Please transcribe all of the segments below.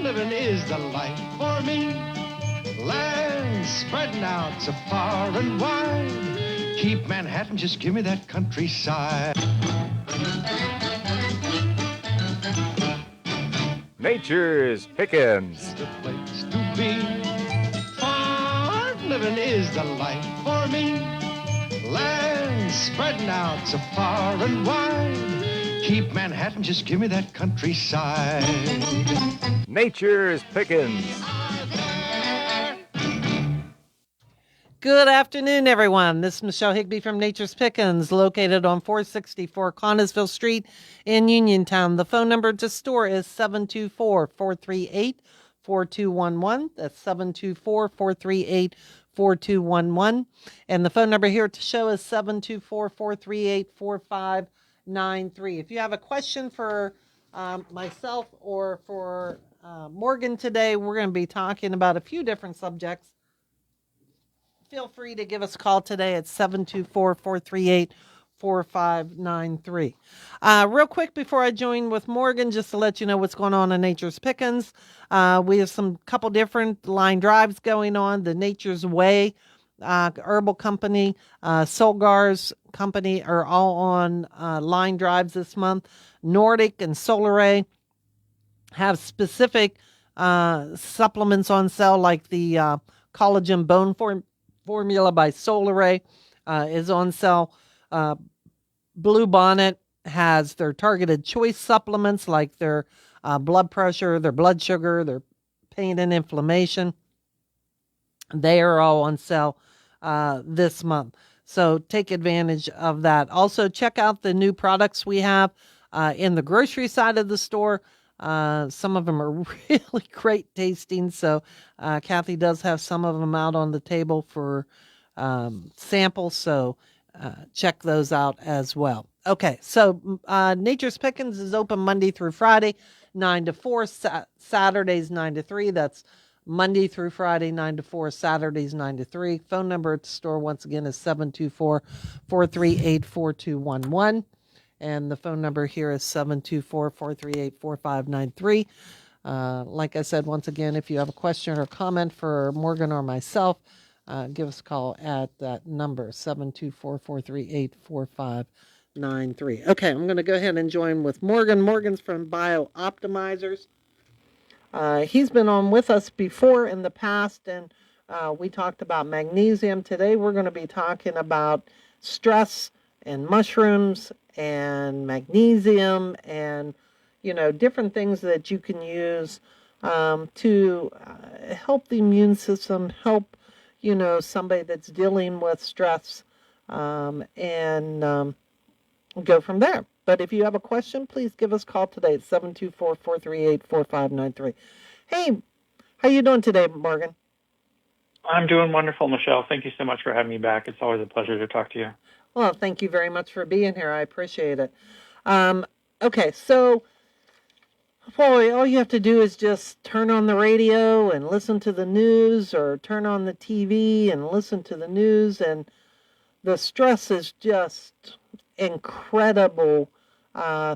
living is the life for me. Land spreading out so far and wide. Keep Manhattan, just give me that countryside. Nature's Pickins. The place to be. Farm living is the life for me. Land spreading out so far and wide. Keep Manhattan, just give me that countryside. Nature's Pickins. Good afternoon, everyone. This is Michelle Higbee from Nature's Pickins, located on 464 Connellsville Street in Uniontown. The phone number to store is 724-438-4211. That's 724-438-4211. And the phone number here to show is 724-438-4593. If you have a question for myself or for Morgan today, we're going to be talking about a few different subjects. Feel free to give us a call today at 724-438-4593. Real quick before I join with Morgan, just to let you know what's going on in Nature's Pickins. We have some couple different line drives going on. The Nature's Way Herbal Company, Solgar's Company are all on line drives this month. Nordic and Solaray have specific supplements on sale, like the collagen bone formula by Solaray is on sale. Blue Bonnet has their targeted choice supplements, like their blood pressure, their blood sugar, their pain and inflammation. They are all on sale this month. So take advantage of that. Also, check out the new products we have in the grocery side of the store. Some of them are really great tasting. So Kathy does have some of them out on the table for samples. So check those out as well. Okay, so Nature's Pickins is open Monday through Friday, 9 to 4, Saturdays 9 to 3. That's Monday through Friday, 9 to 4, Saturdays 9 to 3. Phone number at the store, once again, is 724-438-4211. And the phone number here is 724-438-4593. Like I said, once again, if you have a question or comment for Morgan or myself, give us a call at that number, 724-438-4593. Okay, I'm going to go ahead and join with Morgan. Morgan's from BioOptimizers. He's been on with us before in the past, and we talked about magnesium. Today we're going to be talking about stress and mushrooms and magnesium and, different things that you can use to help the immune system, help, somebody that's dealing with stress, and go from there. But if you have a question, please give us a call today at 724-438-4593. Hey, how you doing today, Morgan? I'm doing wonderful, Michelle. Thank you so much for having me back. It's always a pleasure to talk to you. Well, thank you very much for being here. I appreciate it. Okay, so, boy, all you have to do is just turn on the radio and listen to the news, or turn on the TV and listen to the news, and the stress is just incredible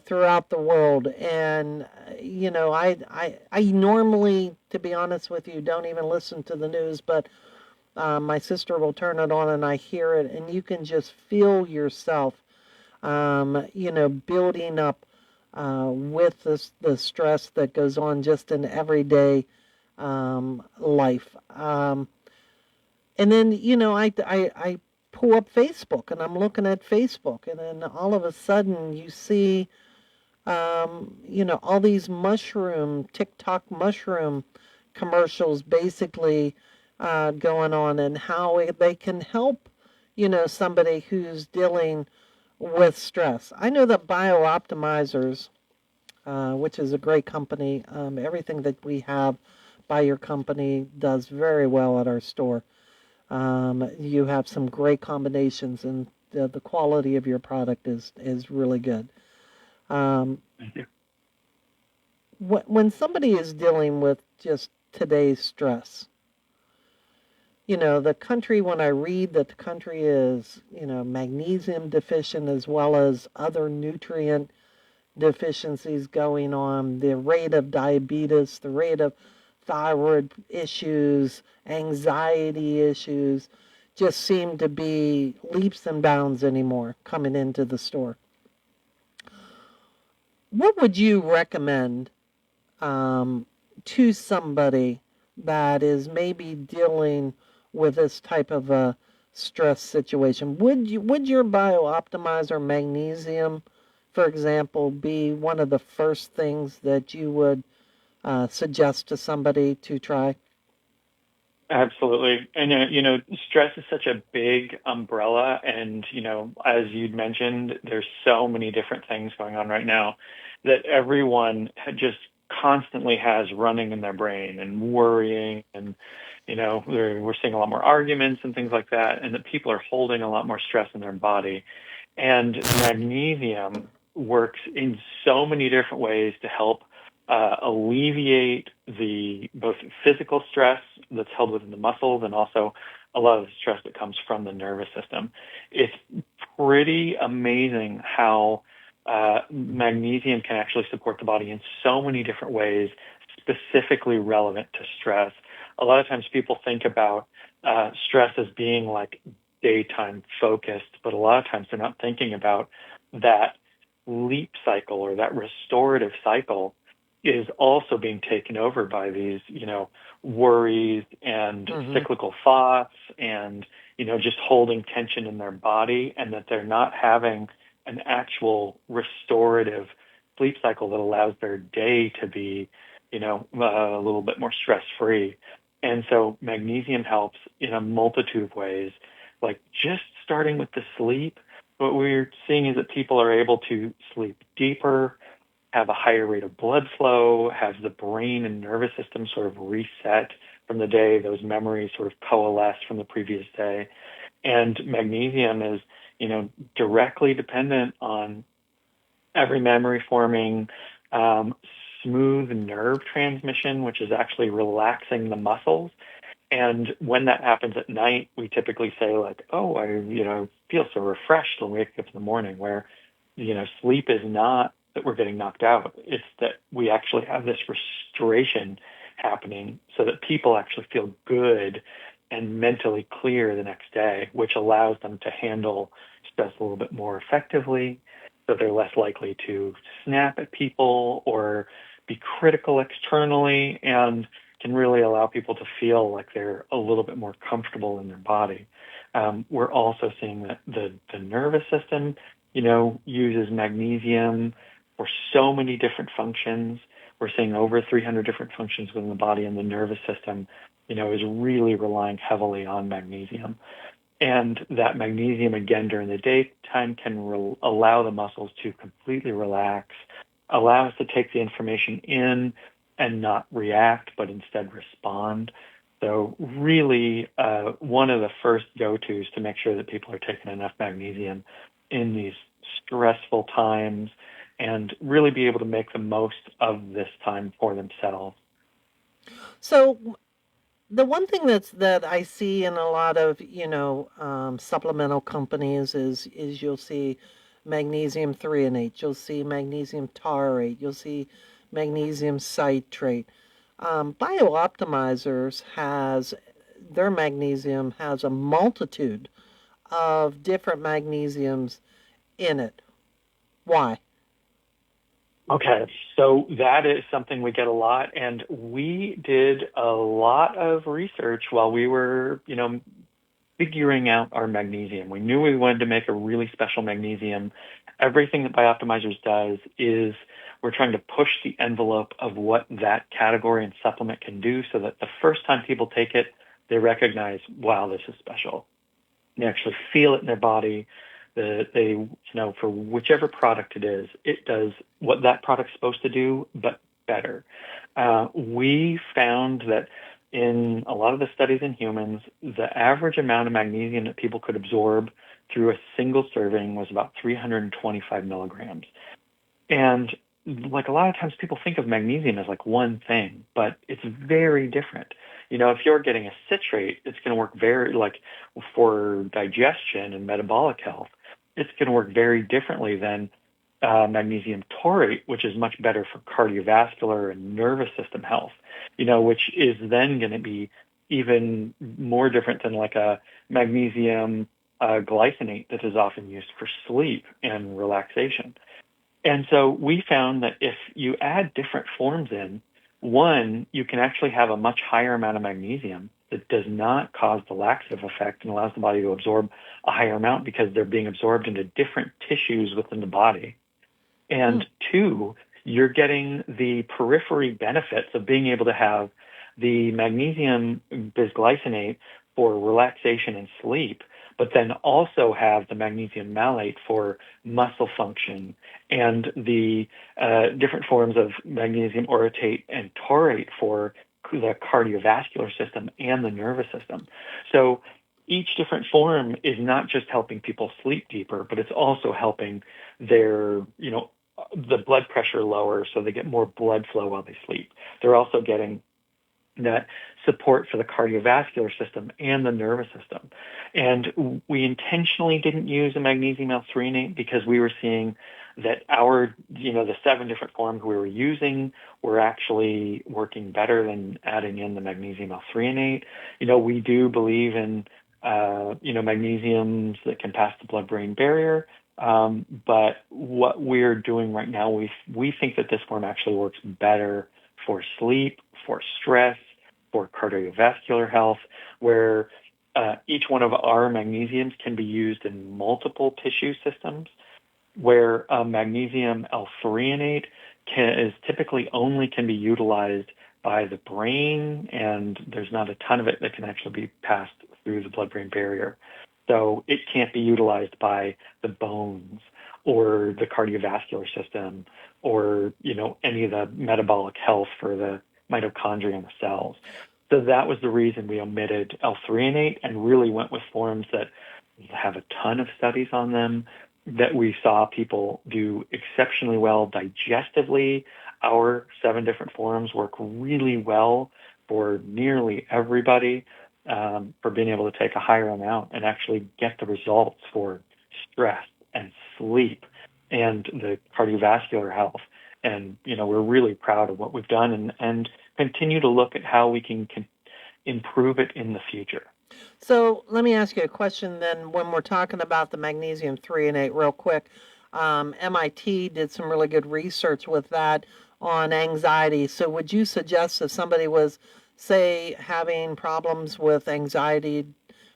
throughout the world. And, I normally, to be honest with you, don't even listen to the news, but my sister will turn it on and I hear it, and you can just feel yourself, building up with the stress that goes on just in everyday life. And then, I pull up Facebook and I'm looking at Facebook, and then all of a sudden you see, all these TikTok mushroom commercials basically going on, and how they can help, somebody who's dealing with stress. I know that BioOptimizers, which is a great company, everything that we have by your company does very well at our store. You have some great combinations, and the quality of your product is really good. Thank you. When somebody is dealing with just today's stress, the country, when I read that the country is, magnesium deficient as well as other nutrient deficiencies going on, the rate of diabetes, the rate of thyroid issues, anxiety issues just seem to be leaps and bounds anymore coming into the store. What would you recommend to somebody that is maybe dealing with this type of a stress situation? Would your biooptimizer magnesium, for example, be one of the first things that you would suggest to somebody to try? Absolutely. And, stress is such a big umbrella. And, as you'd mentioned, there's so many different things going on right now that everyone just constantly has running in their brain and worrying. And, we're seeing a lot more arguments and things like that. And that people are holding a lot more stress in their body. And magnesium works in so many different ways to help alleviate the both physical stress that's held within the muscles and also a lot of the stress that comes from the nervous system. It's pretty amazing how magnesium can actually support the body in so many different ways, specifically relevant to stress. A lot of times people think about stress as being like daytime focused, but a lot of times they're not thinking about that leap cycle or that restorative cycle is also being taken over by these, worries and cyclical thoughts and, just holding tension in their body, and that they're not having an actual restorative sleep cycle that allows their day to be, a little bit more stress-free. And so magnesium helps in a multitude of ways, like just starting with the sleep. What we're seeing is that people are able to sleep deeper, have a higher rate of blood flow, have the brain and nervous system sort of reset from the day, those memories sort of coalesce from the previous day. And magnesium is, directly dependent on every memory forming smooth nerve transmission, which is actually relaxing the muscles. And when that happens at night, we typically say like, oh, I feel so refreshed when we wake up in the morning, where, sleep is not that we're getting knocked out. It's that we actually have this restoration happening so that people actually feel good and mentally clear the next day, which allows them to handle stress a little bit more effectively. So they're less likely to snap at people or be critical externally, and can really allow people to feel like they're a little bit more comfortable in their body. We're also seeing that the nervous system, uses magnesium for so many different functions. We're seeing over 300 different functions within the body, and the nervous system, is really relying heavily on magnesium. And that magnesium, again, during the daytime can allow the muscles to completely relax, allow us to take the information in and not react, but instead respond. So really, one of the first go-tos to make sure that people are taking enough magnesium in these stressful times and really be able to make the most of this time for themselves. So the one thing that I see in a lot of supplemental companies is you'll see magnesium threonate, you'll see magnesium taurate, you'll see magnesium citrate. Biooptimizers has their magnesium has a multitude of different magnesiums in it. Why? Okay, so that is something we get a lot, and we did a lot of research while we were, figuring out our magnesium. We knew we wanted to make a really special magnesium. Everything that Bioptimizers does is we're trying to push the envelope of what that category and supplement can do, so that the first time people take it, they recognize, wow, this is special. They actually feel it in their body. They, for whichever product it is, it does what that product's supposed to do, but better. We found that in a lot of the studies in humans, the average amount of magnesium that people could absorb through a single serving was about 325 milligrams. And like a lot of times people think of magnesium as like one thing, but it's very different. If you're getting a citrate, it's going to work very like for digestion and metabolic health. It's going to work very differently than magnesium taurate, which is much better for cardiovascular and nervous system health, which is then going to be even more different than like a magnesium glycinate that is often used for sleep and relaxation. And so we found that if you add different forms in, one, you can actually have a much higher amount of magnesium that does not cause the laxative effect and allows the body to absorb a higher amount because they're being absorbed into different tissues within the body. And two, you're getting the periphery benefits of being able to have the magnesium bisglycinate for relaxation and sleep, but then also have the magnesium malate for muscle function and the different forms of magnesium orotate and taurate for the cardiovascular system and the nervous system. So each different form is not just helping people sleep deeper, but it's also helping their, the blood pressure lower so they get more blood flow while they sleep. They're also getting that support for the cardiovascular system and the nervous system. And we intentionally didn't use a magnesium L-threonate because we were seeing that the 7 different forms we were using were actually working better than adding in the magnesium L-threonate. We do believe in, magnesiums that can pass the blood-brain barrier. But what we're doing right now, we think that this form actually works better for sleep, for stress, for cardiovascular health, where each one of our magnesiums can be used in multiple tissue systems, where magnesium L-threonate is typically only can be utilized by the brain, and there's not a ton of it that can actually be passed through the blood-brain barrier. So it can't be utilized by the bones or the cardiovascular system or, any of the metabolic health for the mitochondria and the cells. So that was the reason we omitted L-threonate and really went with forms that have a ton of studies on them, that we saw people do exceptionally well digestively. Our 7 different forms work really well for nearly everybody, for being able to take a higher amount and actually get the results for stress and sleep and the cardiovascular health. And, we're really proud of what we've done and continue to look at how we can improve it in the future. So let me ask you a question then. When we're talking about the magnesium threonate, real quick, MIT did some really good research with that on anxiety. So would you suggest if somebody was, say, having problems with anxiety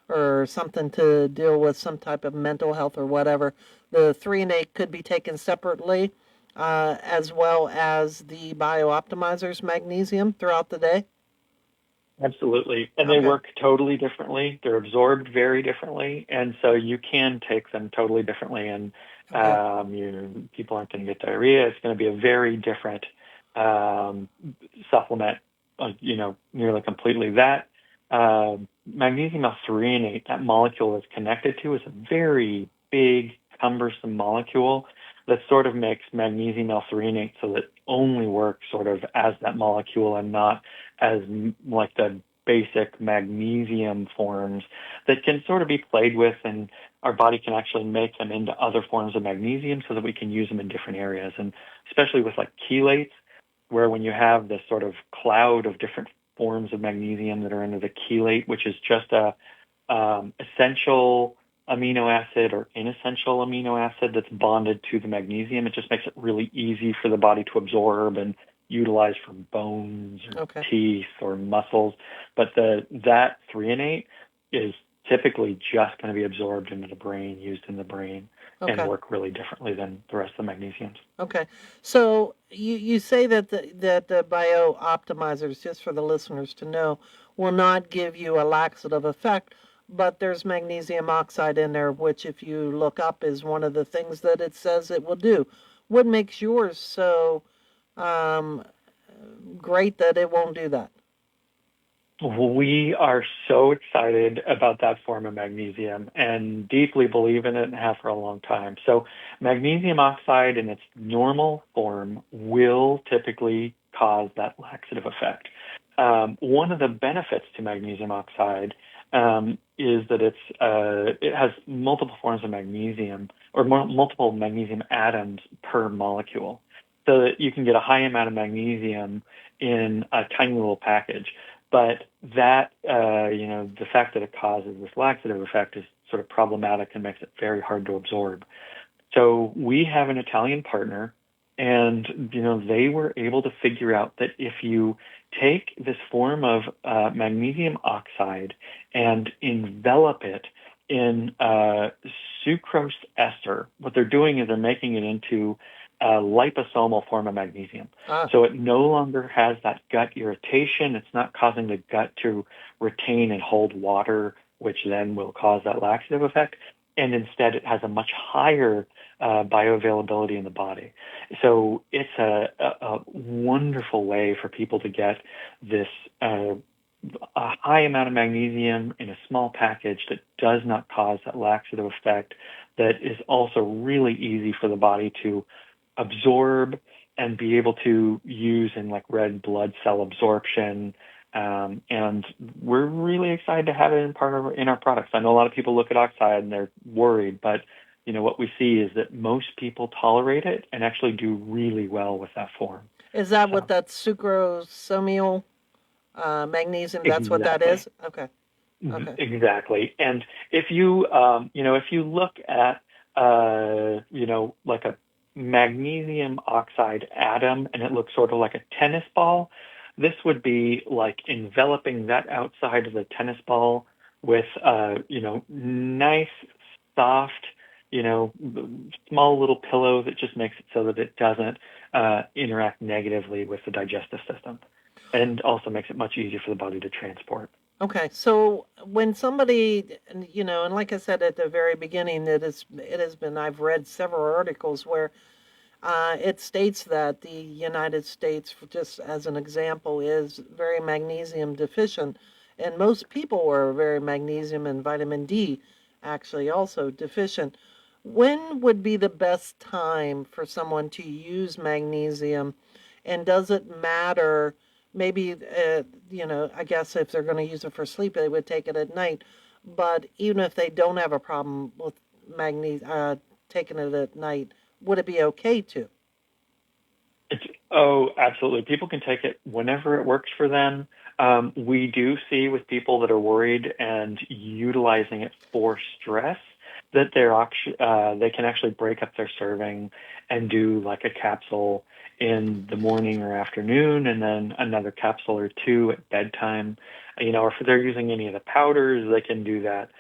or something to deal with some type of mental health or whatever, the threonate could be taken separately, as well as the BioOptimizer's magnesium throughout the day? Absolutely. And they Okay. work totally differently. They're absorbed very differently. And so you can take them totally differently. And people aren't going to get diarrhea. It's going to be a very different supplement, nearly completely. That magnesium L-threonate, that molecule it's connected to, is a very big, cumbersome molecule that sort of makes magnesium L-threonate so that it only works sort of as that molecule and not as like the basic magnesium forms that can sort of be played with, and our body can actually make them into other forms of magnesium so that we can use them in different areas. And especially with like chelates, where when you have this sort of cloud of different forms of magnesium that are into the chelate, which is just a essential amino acid or inessential amino acid that's bonded to the magnesium, it just makes it really easy for the body to absorb and utilize for bones or teeth or muscles. But that threonate is typically just going to be absorbed into the brain, used in the brain, and work really differently than the rest of the magnesiums. Okay. So you say that the BioOptimizers, just for the listeners to know, will not give you a laxative effect, but there's magnesium oxide in there, which if you look up is one of the things that it says it will do. What makes yours so great that it won't do that? We are so excited about that form of magnesium and deeply believe in it and have for a long time. So magnesium oxide in its normal form will typically cause that laxative effect. One of the benefits to magnesium oxide is that it has multiple forms of magnesium or multiple magnesium atoms per molecule, so that you can get a high amount of magnesium in a tiny little package. But that, the fact that it causes this laxative effect is sort of problematic and makes it very hard to absorb. So we have an Italian partner, and they were able to figure out that if you take this form of magnesium oxide and envelop it in sucrose ester, what they're doing is they're making it into a liposomal form of magnesium. So it no longer has that gut irritation. It's not causing the gut to retain and hold water, which then will cause that laxative effect. And instead, it has a much higher bioavailability in the body. So it's a wonderful way for people to get this a high amount of magnesium in a small package that does not cause that laxative effect, that is also really easy for the body to absorb and be able to use in like red blood cell absorption. And we're really excited to have it in our products. I know a lot of people look at oxide and they're worried, but what we see is that most people tolerate it and actually do really well with that form. Is that what that sucrosomial magnesium? That's what that is. Okay. Okay. Exactly. And if you look at like a magnesium oxide atom, and it looks sort of like a tennis ball, this would be like enveloping that outside of the tennis ball with nice, soft, small little pillow that just makes it so that it doesn't interact negatively with the digestive system, and also makes it much easier for the body to transport. Okay, so when somebody, and like I said at the very beginning, it has been, I've read several articles where it states that the United States, just as an example, is very magnesium deficient, and most people are very magnesium and vitamin D actually also deficient. When would be the best time for someone to use magnesium, and does it matter? Maybe, I guess if they're going to use it for sleep, they would take it at night. But even if they don't have a problem with taking it at night, would it be okay to? Absolutely. People can take it whenever it works for them. We do see with people that are worried and utilizing it for stress that they can actually break up their serving and do like a capsule in the morning or afternoon, and then another capsule or two at bedtime. Or if they're using any of the powders, they can do that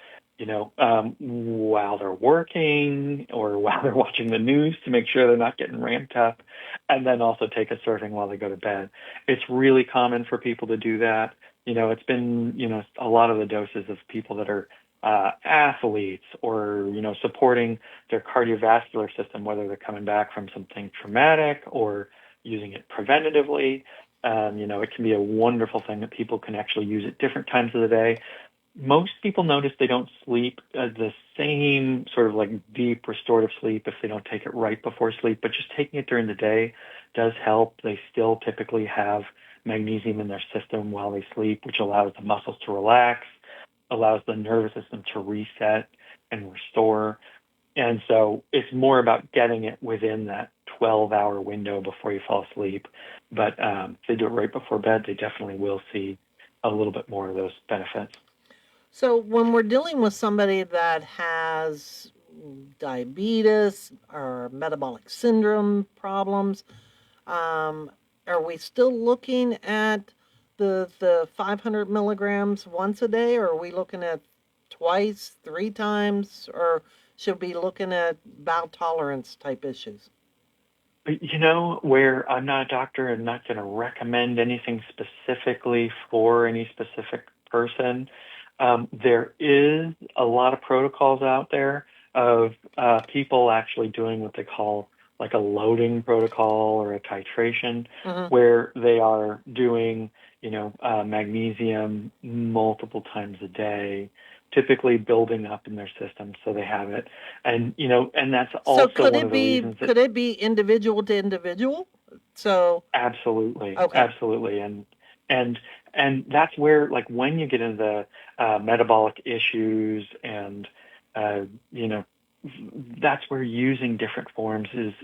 while they're working or while they're watching the news to make sure they're not getting ramped up, and then also take a serving while they go to bed. It's really common for people to do that. It's been, a lot of the doses of people that are athletes or, supporting their cardiovascular system, whether they're coming back from something traumatic or using it preventatively. It can be a wonderful thing that people can actually use at different times of the day. Most people notice they don't sleep the same sort of like deep restorative sleep if they don't take it right before sleep, but just taking it during the day does help. They still typically have magnesium in their system while they sleep, which allows the muscles to relax, allows the nervous system to reset and restore. And so it's more about getting it within that 12-hour window before you fall asleep. But if they do it right before bed, they definitely will see a little bit more of those benefits. So when we're dealing with somebody that has diabetes or metabolic syndrome problems, are we still looking at the 500 milligrams once a day, or are we looking at twice, 3 times, or should we be looking at bowel tolerance type issues? Where I'm not a doctor and not going to recommend anything specifically for any specific person, there is a lot of protocols out there of people actually doing what they call like a loading protocol or a titration, where they are doing, magnesium multiple times a day, typically building up in their system so they have it. And, and that's also one of the reasons that, could it be individual to individual? So absolutely. okay. Absolutely. And And that's where, like, when you get into the metabolic issues and, uh, you know, that's where using different forms is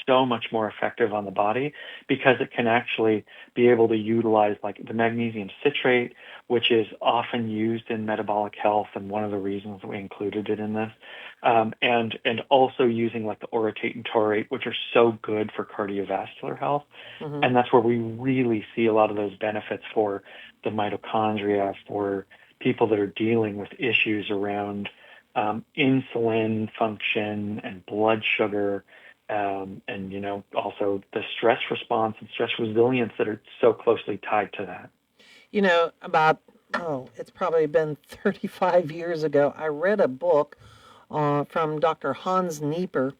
so much more effective on the body, because it can actually be able to utilize like the magnesium citrate, which is often used in metabolic health, and one of the reasons we included it in this, and also using like the orotate and taurate, which are so good for cardiovascular health. Hmm. And that's where we really see a lot of those benefits for the mitochondria, for people that are dealing with issues around insulin function and blood sugar, and also the stress response and stress resilience that are so closely tied to that. About, it's probably been 35 years ago, I read a book from Dr. Hans Nieper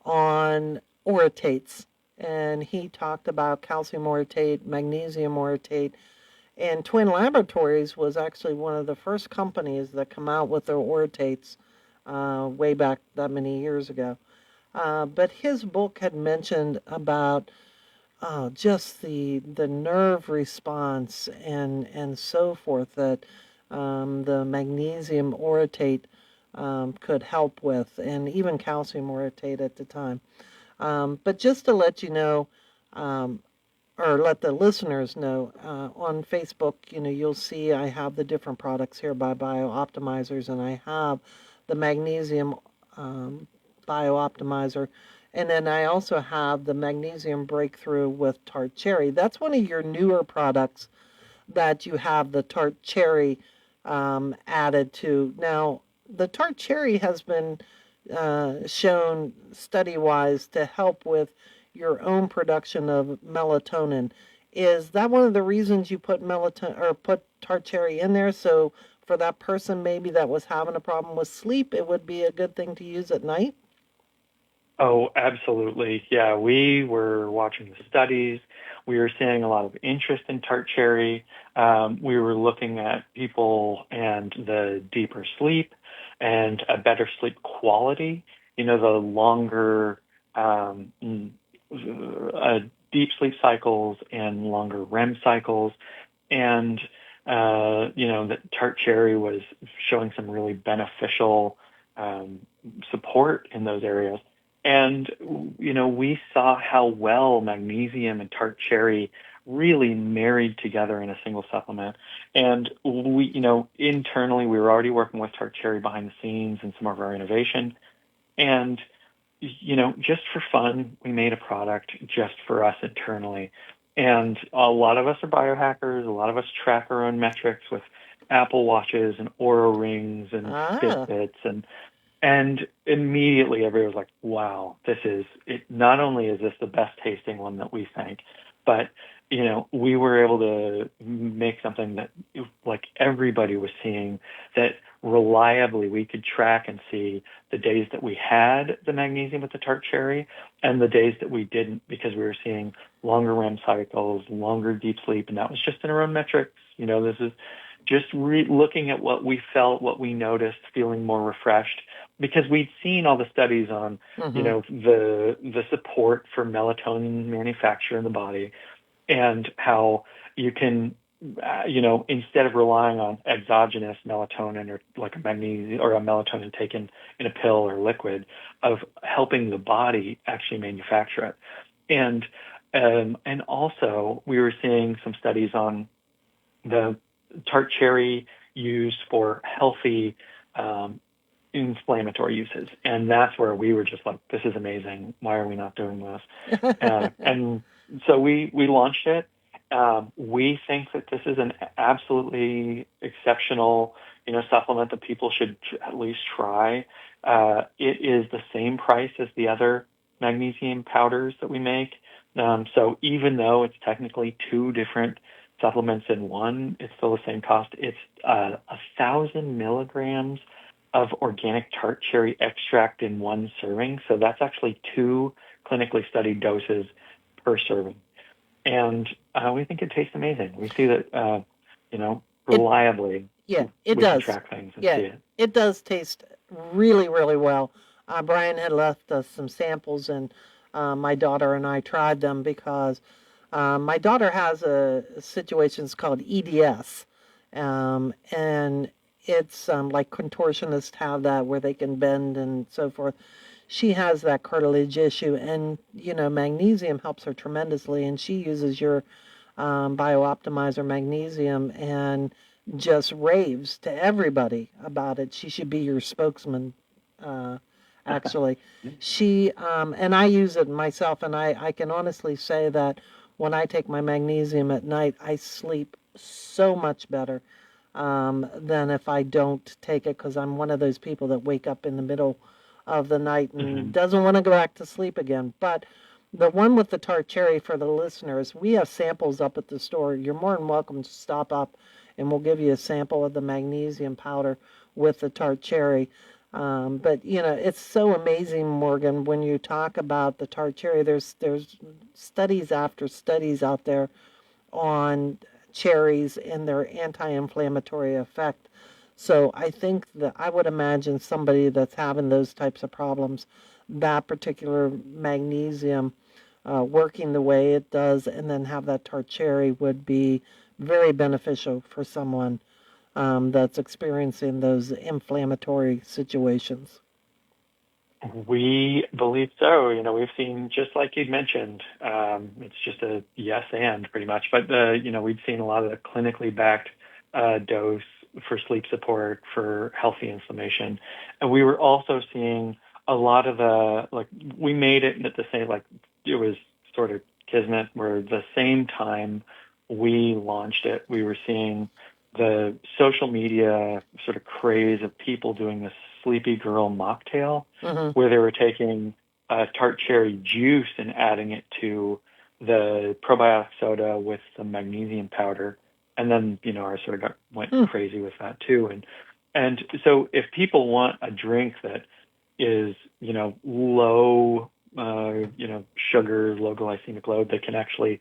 on orotates. And he talked about calcium orotate, magnesium orotate. And Twin Laboratories was actually one of the first companies that come out with their orotates way back that many years ago. But his book had mentioned about just the nerve response and so forth that the magnesium orotate could help with, and even calcium orotate at the time. But just to let you know, um, or let the listeners know, on Facebook, you'll see I have the different products here by Biooptimizers, and I have the magnesium um, Biooptimizer, and then I also have the magnesium breakthrough with tart cherry. That's one of your newer products that you have the tart cherry added to. Now, the tart cherry has been shown study-wise to help with your own production of melatonin. Is that one of the reasons you put melatonin or put tart cherry in there? So for that person maybe that was having a problem with sleep, it would be a good thing to use at night? Oh, absolutely. Yeah, we were watching the studies. We were seeing a lot of interest in tart cherry. We were looking at people and the deeper sleep and a better sleep quality, the longer deep sleep cycles and longer REM cycles. And, that tart cherry was showing some really beneficial support in those areas. And, we saw how well magnesium and tart cherry really married together in a single supplement. And we, internally, we were already working with tart cherry behind the scenes in some of our innovation. And, just for fun, we made a product just for us internally. And a lot of us are biohackers. A lot of us track our own metrics with Apple Watches and Oura Rings and Ah, Fitbits, and immediately everybody was like, wow, this is it. Not only is this the best tasting one that we think, but, we were able to make something that like everybody was seeing, that reliably we could track and see the days that we had the magnesium with the tart cherry and the days that we didn't, because we were seeing longer REM cycles, longer deep sleep. And that was just in our own metrics. This is just looking at what we felt, what we noticed, feeling more refreshed, because we'd seen all the studies on, the support for melatonin manufacture in the body, and how you can, instead of relying on exogenous melatonin or like a magnesium or a melatonin taken in a pill or liquid, of helping the body actually manufacture it. And also we were seeing some studies on the tart cherry used for healthy inflammatory uses. And that's where we were just like, this is amazing. Why are we not doing this? And so we launched it. We think that this is an absolutely exceptional, supplement that people should at least try. It is the same price as the other magnesium powders that we make. So even though it's technically two different supplements in one, it's still the same cost. It's 1,000 milligrams of organic tart cherry extract in one serving. So that's actually 2 clinically studied doses per serving. And we think it tastes amazing. We see that, reliably, yeah, we it can does. track things and Yeah, see it. it does taste really, really well. Brian had left us some samples, and my daughter and I tried them because My daughter has a situation it's called EDS, and it's like contortionists have that where they can bend and so forth. She has that cartilage issue, and magnesium helps her tremendously. And she uses your BioOptimizer magnesium and just raves to everybody about it. She should be your spokesman, uh, actually. She and I use it myself, and I can honestly say that when I take my magnesium at night, I sleep so much better than if I don't take it, because I'm one of those people that wake up in the middle of the night and doesn't want to go back to sleep again. But the one with the tart cherry, for the listeners, we have samples up at the store. You're more than welcome to stop up and we'll give you a sample of the magnesium powder with the tart cherry. But it's so amazing, Morgan, when you talk about the tart cherry. There's studies after studies out there on cherries and their anti-inflammatory effect. So I think that I would imagine somebody that's having those types of problems, that particular magnesium working the way it does, and then have that tart cherry would be very beneficial for someone that's experiencing those inflammatory situations. We believe so. We've seen, just like you'd mentioned, it's just a yes and pretty much. But we've seen a lot of the clinically backed dose for sleep support for healthy inflammation, and we were also seeing a lot of we made it at the same, it was sort of kismet, where the same time we launched it, we were seeing the social media sort of craze of people doing this Sleepy Girl mocktail, where they were taking tart cherry juice and adding it to the probiotic soda with the magnesium powder. And then, I sort of went crazy with that too. And so if people want a drink that is, low, sugar, low glycemic load, they can actually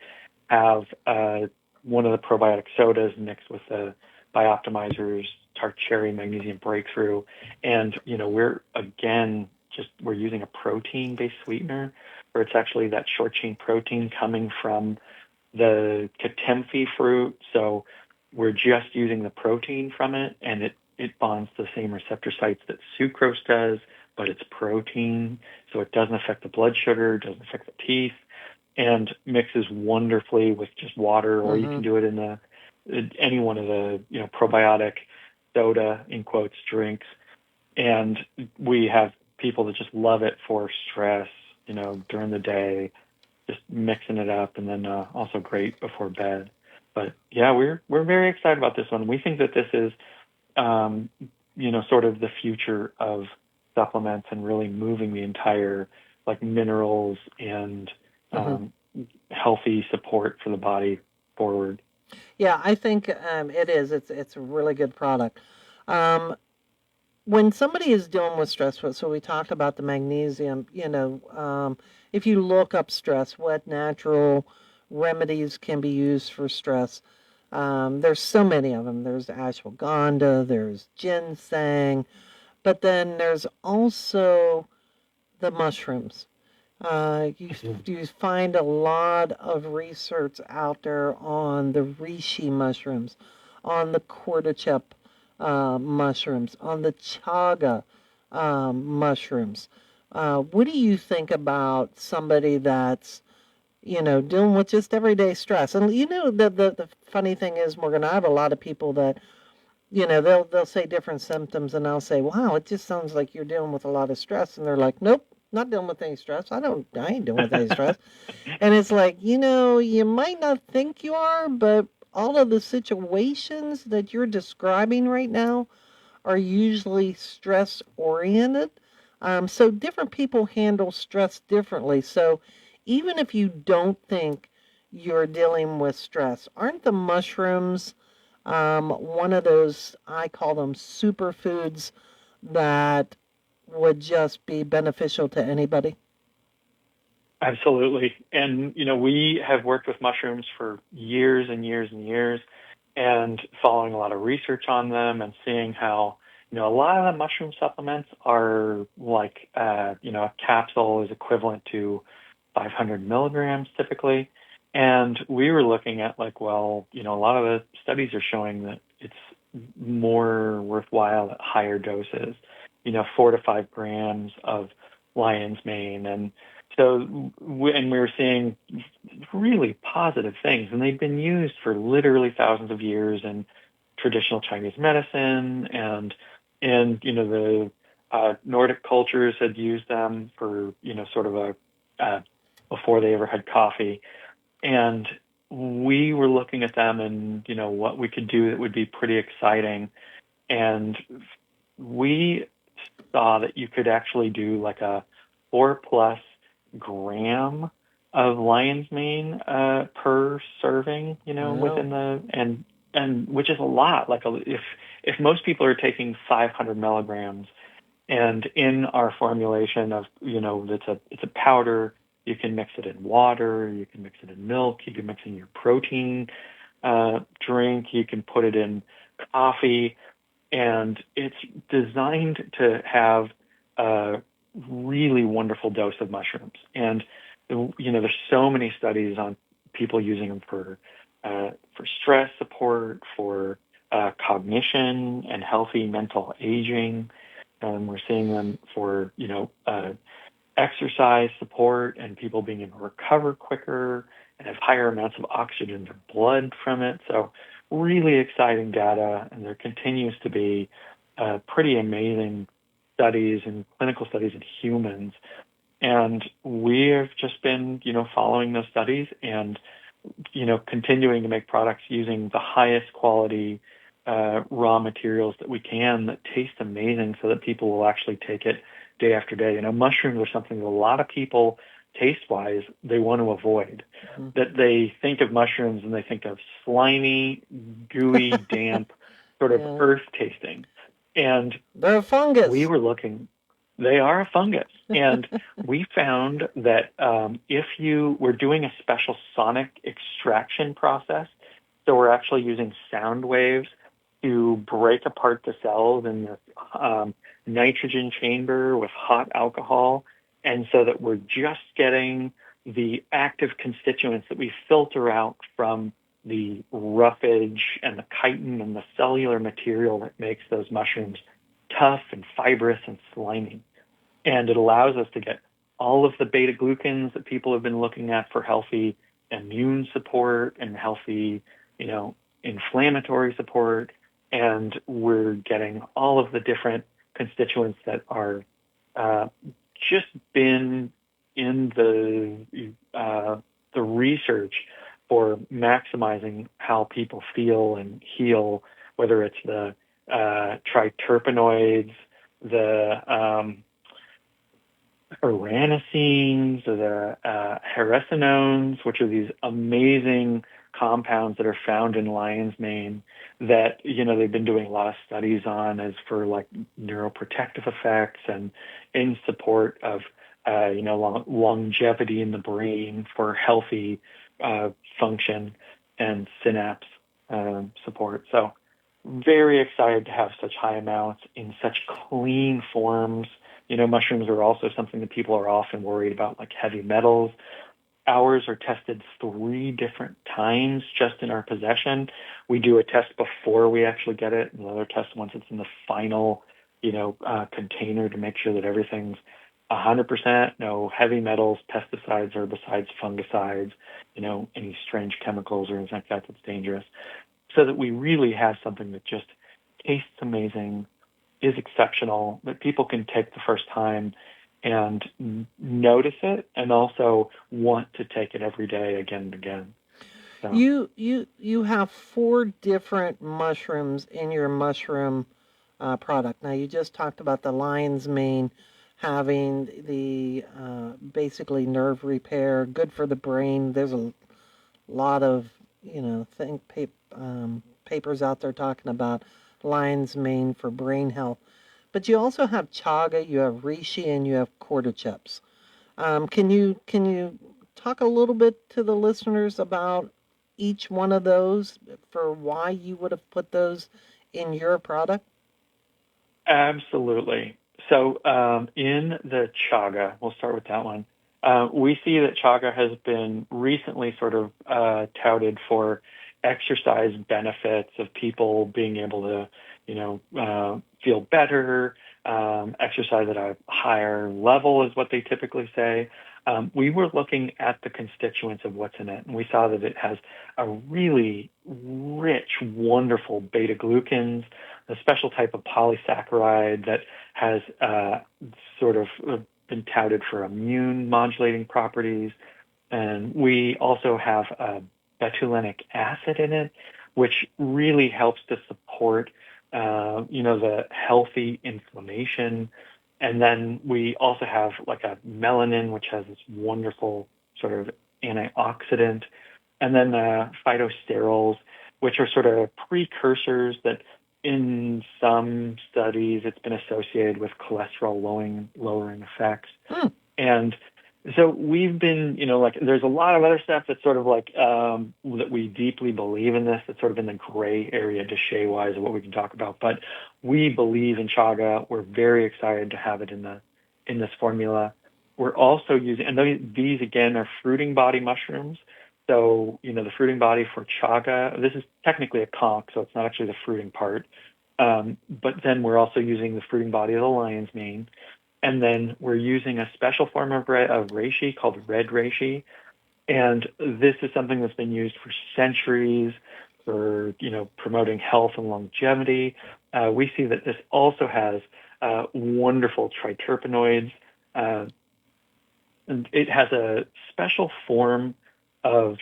have one of the probiotic sodas mixed with the BioOptimizer's tart cherry magnesium breakthrough. And, we're using a protein-based sweetener, where it's actually that short chain protein coming from the katemfi fruit. So we're just using the protein from it, and it bonds to the same receptor sites that sucrose does, but it's protein, so it doesn't affect the blood sugar, doesn't affect the teeth, and mixes wonderfully with just water, or you can do it in any one of the probiotic soda in quotes drinks. And we have people that just love it for stress, during the day, just mixing it up, and then also great before bed. But yeah, we're very excited about this one. We think that this is sort of the future of supplements, and really moving the entire minerals and healthy support for the body forward. Yeah, I think it is. It's a really good product. When somebody is dealing with stress, so we talked about the magnesium, if you look up stress, what natural remedies can be used for stress? There's so many of them. There's ashwagandha, there's ginseng, but then there's also the mushrooms. You find a lot of research out there on the reishi mushrooms, on the cordyceps mushrooms, on the chaga mushrooms. What do you think about somebody that's dealing with just everyday stress? And the funny thing is, Morgan, I have a lot of people that they'll say different symptoms, and I'll say, wow, it just sounds like you're dealing with a lot of stress, and they're like, nope, not dealing with any stress. I ain't dealing with any stress. And it's like, you might not think you are, but all of the situations that you're describing right now are usually stress oriented. So different people handle stress differently. So even if you don't think you're dealing with stress, aren't the mushrooms one of those, I call them superfoods, that would just be beneficial to anybody? Absolutely. And, we have worked with mushrooms for years and years and years, and following a lot of research on them, and seeing how, a lot of the mushroom supplements are a capsule is equivalent to 500 milligrams typically. And we were looking at like, well, a lot of the studies are showing that it's more worthwhile at higher doses, 4 to 5 grams of lion's mane. And so, and we were seeing really positive things, and they've been used for literally thousands of years in traditional Chinese medicine, and the Nordic cultures had used them for sort of before they ever had coffee, and we were looking at them and what we could do that would be pretty exciting, and we saw that you could actually do like a 4+ gram of lion's mane per serving, Wow. within and which is a lot. Like if most people are taking 500 milligrams, and in our formulation of it's a powder, you can mix it in water, you can mix it in milk, you can mix it in your protein drink, you can put it in coffee, and it's designed to have a really wonderful dose of mushrooms. And there's so many studies on people using them for stress support, for cognition and healthy mental aging. We're seeing them for exercise support and people being able to recover quicker and have higher amounts of oxygen in their blood from it. So really exciting data, and there continues to be pretty amazing studies and clinical studies in humans. And we have just been, following those studies and, continuing to make products using the highest quality raw materials that we can that taste amazing, so that people will actually take it day after day. Mushrooms are something that a lot of people, taste-wise, they want to avoid. Mm-hmm. That they think of mushrooms and they think of slimy, gooey, damp, sort of earth tasting. And they're a fungus. We were looking. They are a fungus. And we found that if you were doing a special sonic extraction process, so we're actually using sound waves to break apart the cells in this nitrogen chamber with hot alcohol, and so that we're just getting the active constituents that we filter out from the roughage and the chitin and the cellular material that makes those mushrooms tough and fibrous and slimy. And it allows us to get all of the beta-glucans that people have been looking at for healthy immune support and healthy, inflammatory support. And we're getting all of the different constituents that are just been in the research for maximizing how people feel and heal, whether it's the triterpenoids, the uranacines, or the hericenones, which are these amazing compounds that are found in lion's mane that, they've been doing a lot of studies on as for like neuroprotective effects and in support of, longevity in the brain for healthy function and synapse support. So very excited to have such high amounts in such clean forms. Mushrooms are also something that people are often worried about, like heavy metals. Ours are tested 3 different times just in our possession. We do a test before we actually get it, and another test once it's in the final, container to make sure that everything's 100%, no heavy metals, pesticides, herbicides, fungicides, any strange chemicals or anything like that that's dangerous, so that we really have something that just tastes amazing, is exceptional, that people can take the first time and notice it, and also want to take it every day again and again. So. You have 4 different mushrooms in your mushroom product. Now, you just talked about the lion's mane having the basically nerve repair, good for the brain. There's a lot of papers out there talking about lion's mane for brain health. But you also have chaga, you have reishi, and you have cordyceps. Can you talk a little bit to the listeners about each one of those for why you would have put those in your product? Absolutely. So in the chaga, we'll start with that one. We see that chaga has been recently sort of touted for exercise benefits of people being able to, feel better, exercise at a higher level is what they typically say. We were looking at the constituents of what's in it, and we saw that it has a really rich, wonderful beta glucans, a special type of polysaccharide that has sort of been touted for immune modulating properties. And we also have betulinic acid in it, which really helps to support, the healthy inflammation. And then we also have like a melanin, which has this wonderful sort of antioxidant. And then phytosterols, which are sort of precursors that in some studies it's been associated with cholesterol lowering effects. And so we've been, there's a lot of other stuff that's sort of like that we deeply believe in this, that's sort of in the gray area, Deshay-wise, of what we can talk about. But we believe in chaga. We're very excited to have it in this formula. We're also using, and these again are fruiting body mushrooms. So, the fruiting body for chaga, this is technically a conch, so it's not actually the fruiting part. But then we're also using the fruiting body of the lion's mane. And then we're using a special form of reishi called red reishi. And this is something that's been used for centuries for, promoting health and longevity. We see that this also has wonderful triterpenoids. And it has a special form of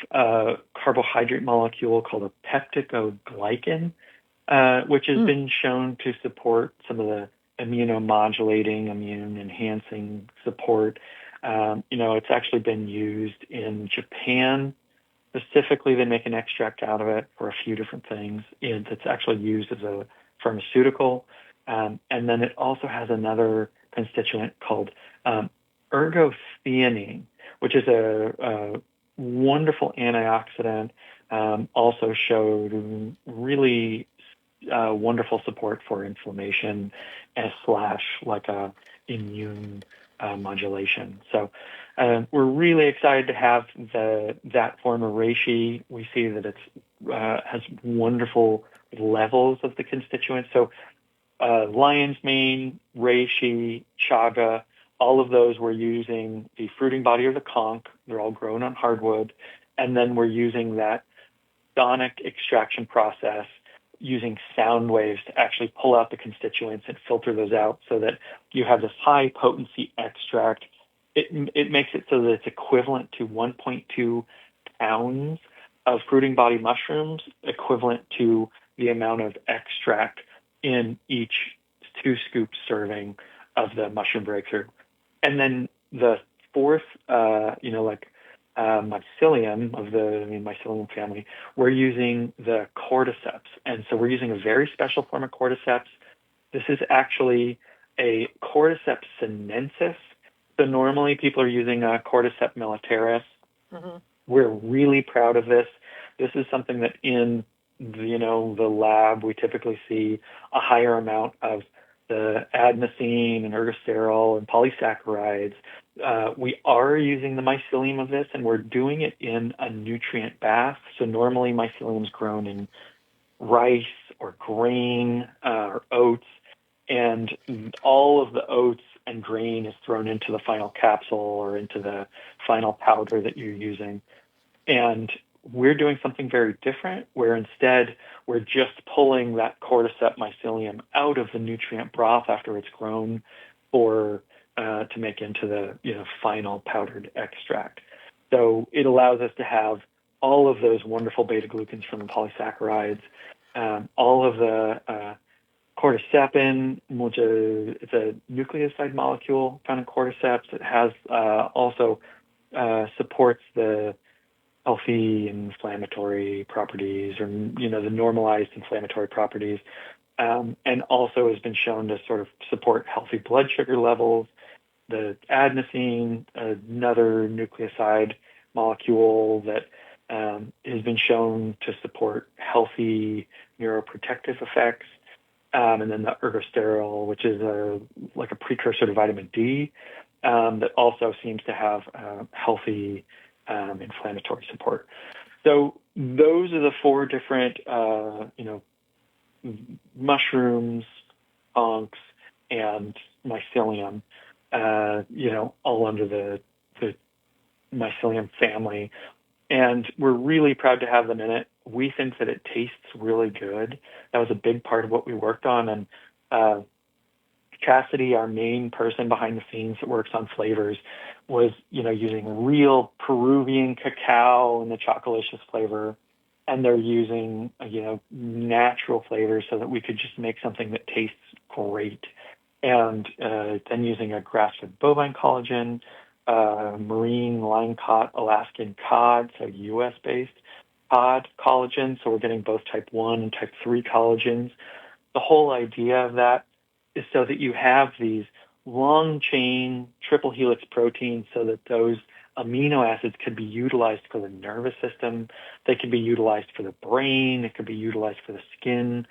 carbohydrate molecule called a peptidoglycan, which has been shown to support some of the immunomodulating, immune-enhancing support. It's actually been used in Japan. Specifically, they make an extract out of it for a few different things. It's actually used as a pharmaceutical. And then it also has another constituent called ergothioneine, which is a wonderful antioxidant, also showed really wonderful support for inflammation / like a immune modulation. So we're really excited to have that form of reishi. We see that it has wonderful levels of the constituents. So lion's mane, reishi, chaga, all of those we're using the fruiting body of the conch. They're all grown on hardwood. And then we're using that sonic extraction process using sound waves to actually pull out the constituents and filter those out so that you have this high potency extract. It makes it so that it's equivalent to 1.2 pounds of fruiting body mushrooms, equivalent to the amount of extract in each 2-scoop serving of the mushroom breakthrough. And then the fourth, mycelium of the mycelium family, we're using the cordyceps. And so we're using a very special form of cordyceps. This is actually a cordyceps sinensis. So normally people are using a cordyceps militaris. Mm-hmm. We're really proud of this. This is something that in the lab we typically see a higher amount of the adenosine and ergosterol and polysaccharides. We are using the mycelium of this, and we're doing it in a nutrient bath. So normally mycelium is grown in rice or grain or oats, and all of the oats and grain is thrown into the final capsule or into the final powder that you're using. And we're doing something very different, where instead we're just pulling that cordyceps mycelium out of the nutrient broth after it's grown to make into the final powdered extract. So it allows us to have all of those wonderful beta-glucans from the polysaccharides, all of the cordycepin, which it's a nucleoside molecule found in cordyceps. It has also supports the healthy inflammatory properties, or the normalized inflammatory properties, and also has been shown to sort of support healthy blood sugar levels. The adenosine, another nucleoside molecule that has been shown to support healthy neuroprotective effects, and then the ergosterol, which is like a precursor to vitamin D. that also seems to have healthy inflammatory support. So those are the four different, mushrooms, punks, and mycelium, all under the mycelium family. And we're really proud to have them in it. We think that it tastes really good. That was a big part of what we worked on. And Cassidy, our main person behind the scenes that works on flavors, was, using real Peruvian cacao in the Chocolicious flavor. And they're using, natural flavors so that we could just make something that tastes great. And then using a grass-fed bovine collagen, marine line-caught Alaskan cod, so U.S.-based cod collagen. So we're getting both type 1 and type 3 collagens. The whole idea of that is so that you have these long-chain triple helix proteins so that those amino acids can be utilized for the nervous system. They can be utilized for the brain. It could be utilized for the skin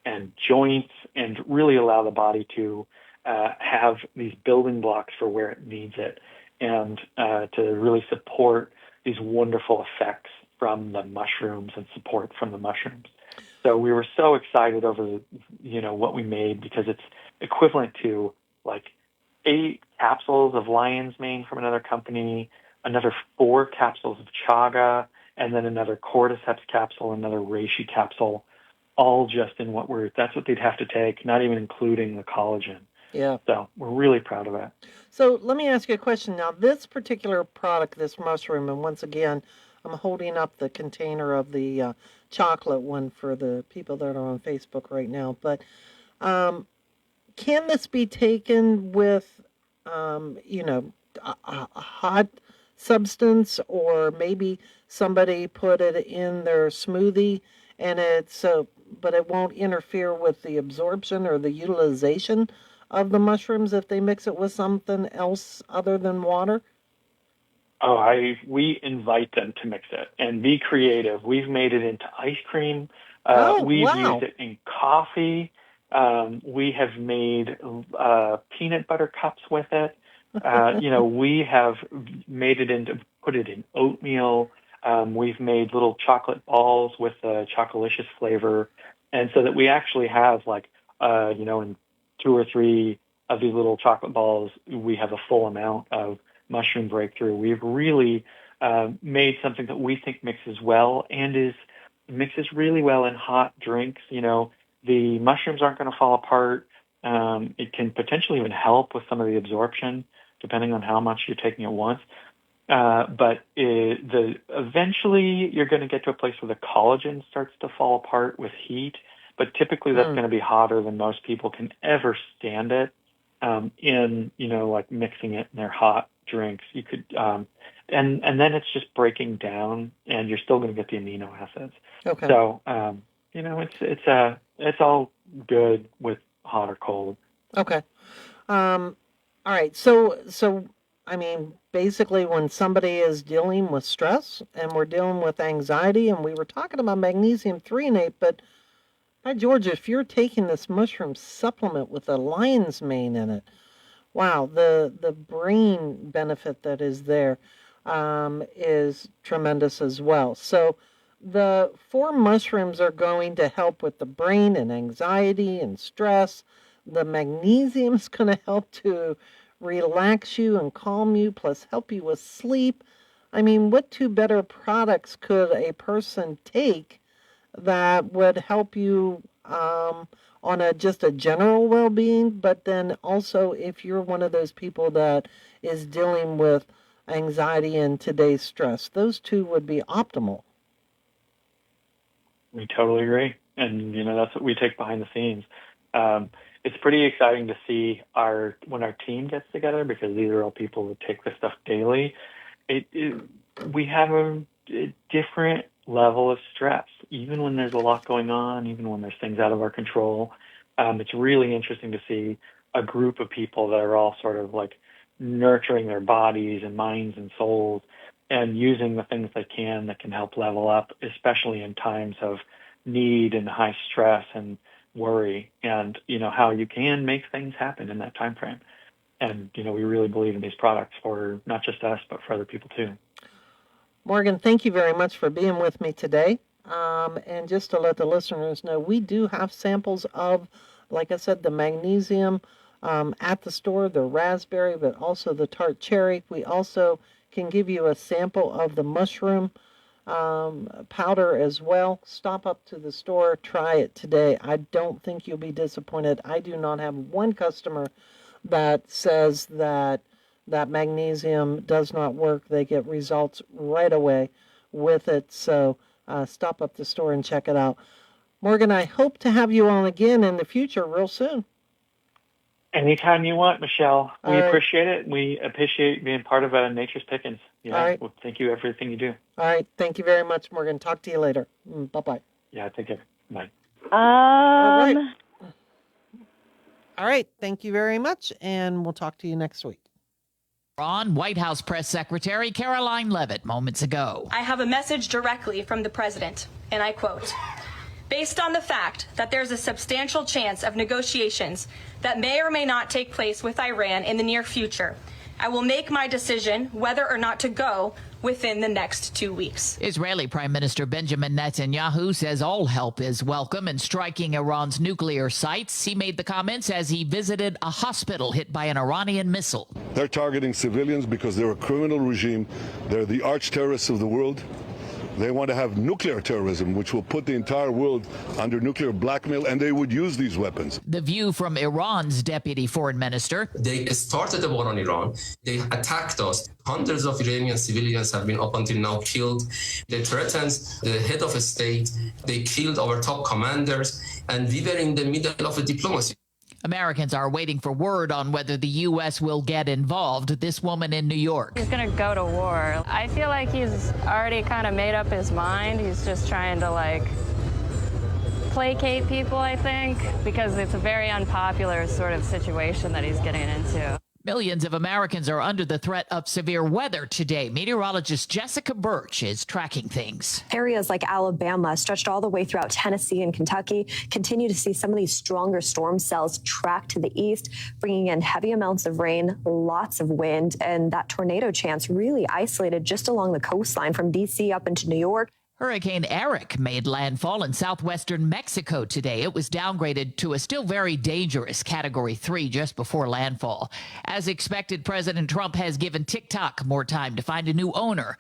and joints, and really allow the body to have these building blocks for where it needs it, and to really support these wonderful effects from the mushrooms and support from the mushrooms. So we were so excited over, what we made, because it's equivalent to like 8 capsules of lion's mane from another company, another 4 capsules of chaga, and then another cordyceps capsule, another reishi capsule, all just in that's what they'd have to take, not even including the collagen. Yeah. So we're really proud of it. So let me ask you a question now. This particular product, this mushroom, and once again, I'm holding up the container of the chocolate one for the people that are on Facebook right now. But can this be taken with, a hot substance, or maybe somebody put it in their smoothie and but it won't interfere with the absorption or the utilization of the mushrooms if they mix it with something else other than water? We invite them to mix it and be creative. We've made it into ice cream. We've Wow. used it in coffee. We have made peanut butter cups with it. We have put it in oatmeal. We've made little chocolate balls with the Chocolicious flavor. And so that we actually have in 2 or 3 of these little chocolate balls, we have a full amount of mushroom breakthrough. We've really made something that we think mixes well and mixes really well in hot drinks. The mushrooms aren't going to fall apart. It can potentially even help with some of the absorption, depending on how much you're taking at once. But eventually you're going to get to a place where the collagen starts to fall apart with heat. But typically that's going to be hotter than most people can ever stand it. Like mixing it in their hot drinks, you could, and then it's just breaking down, and you're still going to get the amino acids. Okay. So, it's all good with hot or cold. Okay. All right. So, I mean, basically, when somebody is dealing with stress and we're dealing with anxiety, and we were talking about magnesium threonate, but by George, if you're taking this mushroom supplement with a lion's mane in it, wow, the brain benefit that is there is tremendous as well. So the 4 mushrooms are going to help with the brain and anxiety and stress. The magnesium is going to help to relax you and calm you, plus help you with sleep. I mean, what 2 better products could a person take that would help you on just a general well-being, but then also if you're one of those people that is dealing with anxiety and today's stress, those 2 would be optimal. We totally agree. And, that's what we take behind the scenes. It's pretty exciting to see when our team gets together, because these are all people who take this stuff daily. We have a different level of stress, even when there's a lot going on, even when there's things out of our control. It's really interesting to see a group of people that are all sort of like nurturing their bodies and minds and souls, and using the things they can that can help level up, especially in times of need and high stress and worry, and how you can make things happen in that time frame. And, we really believe in these products for not just us, but for other people too. Morgan, thank you very much for being with me today. And just to let the listeners know, we do have samples of, like I said, the magnesium at the store, the raspberry, but also the tart cherry. We also can give you a sample of the mushroom powder as well. Stop up to the store, try it today. I don't think you'll be disappointed. I do not have one customer that says that magnesium does not work. They get results right away with it. So stop up the store and check it out. Morgan, I hope to have you on again in the future real soon. Anytime you want, Michelle. We right. appreciate it. We appreciate being part of Nature's Pickins. Yeah. All right. Well, thank you for everything you do. All right. Thank you very much, Morgan. Talk to you later. Bye-bye. Yeah, take care. Bye. All right. Thank you very much, and we'll talk to you next week. On White House Press Secretary Caroline Leavitt moments ago. I have a message directly from the president, and I quote, "Based on the fact that there's a substantial chance of negotiations that may or may not take place with Iran in the near future, I will make my decision whether or not to go within the next 2 weeks." Israeli Prime Minister Benjamin Netanyahu says all help is welcome in striking Iran's nuclear sites. He made the comments as he visited a hospital hit by an Iranian missile. They're targeting civilians because they're a criminal regime. They're the arch terrorists of the world. They want to have nuclear terrorism, which will put the entire world under nuclear blackmail, and they would use these weapons. The view from Iran's deputy foreign minister. They started a war on Iran. They attacked us. Hundreds of Iranian civilians have been up until now killed. They threatened the head of a state. They killed our top commanders, and we were in the middle of a diplomacy. Americans are waiting for word on whether the U.S. will get involved. This woman in New York. He's going to go to war. I feel like he's already kind of made up his mind. He's just trying to, placate people, I think, because it's a very unpopular sort of situation that he's getting into. Millions of Americans are under the threat of severe weather today. Meteorologist Jessica Birch is tracking things. Areas like Alabama, stretched all the way throughout Tennessee and Kentucky, continue to see some of these stronger storm cells track to the east, bringing in heavy amounts of rain, lots of wind, and that tornado chance really isolated just along the coastline from D.C. up into New York. Hurricane Eric made landfall in southwestern Mexico today. It was downgraded to a still very dangerous Category 3 just before landfall. As expected, President Trump has given TikTok more time to find a new owner.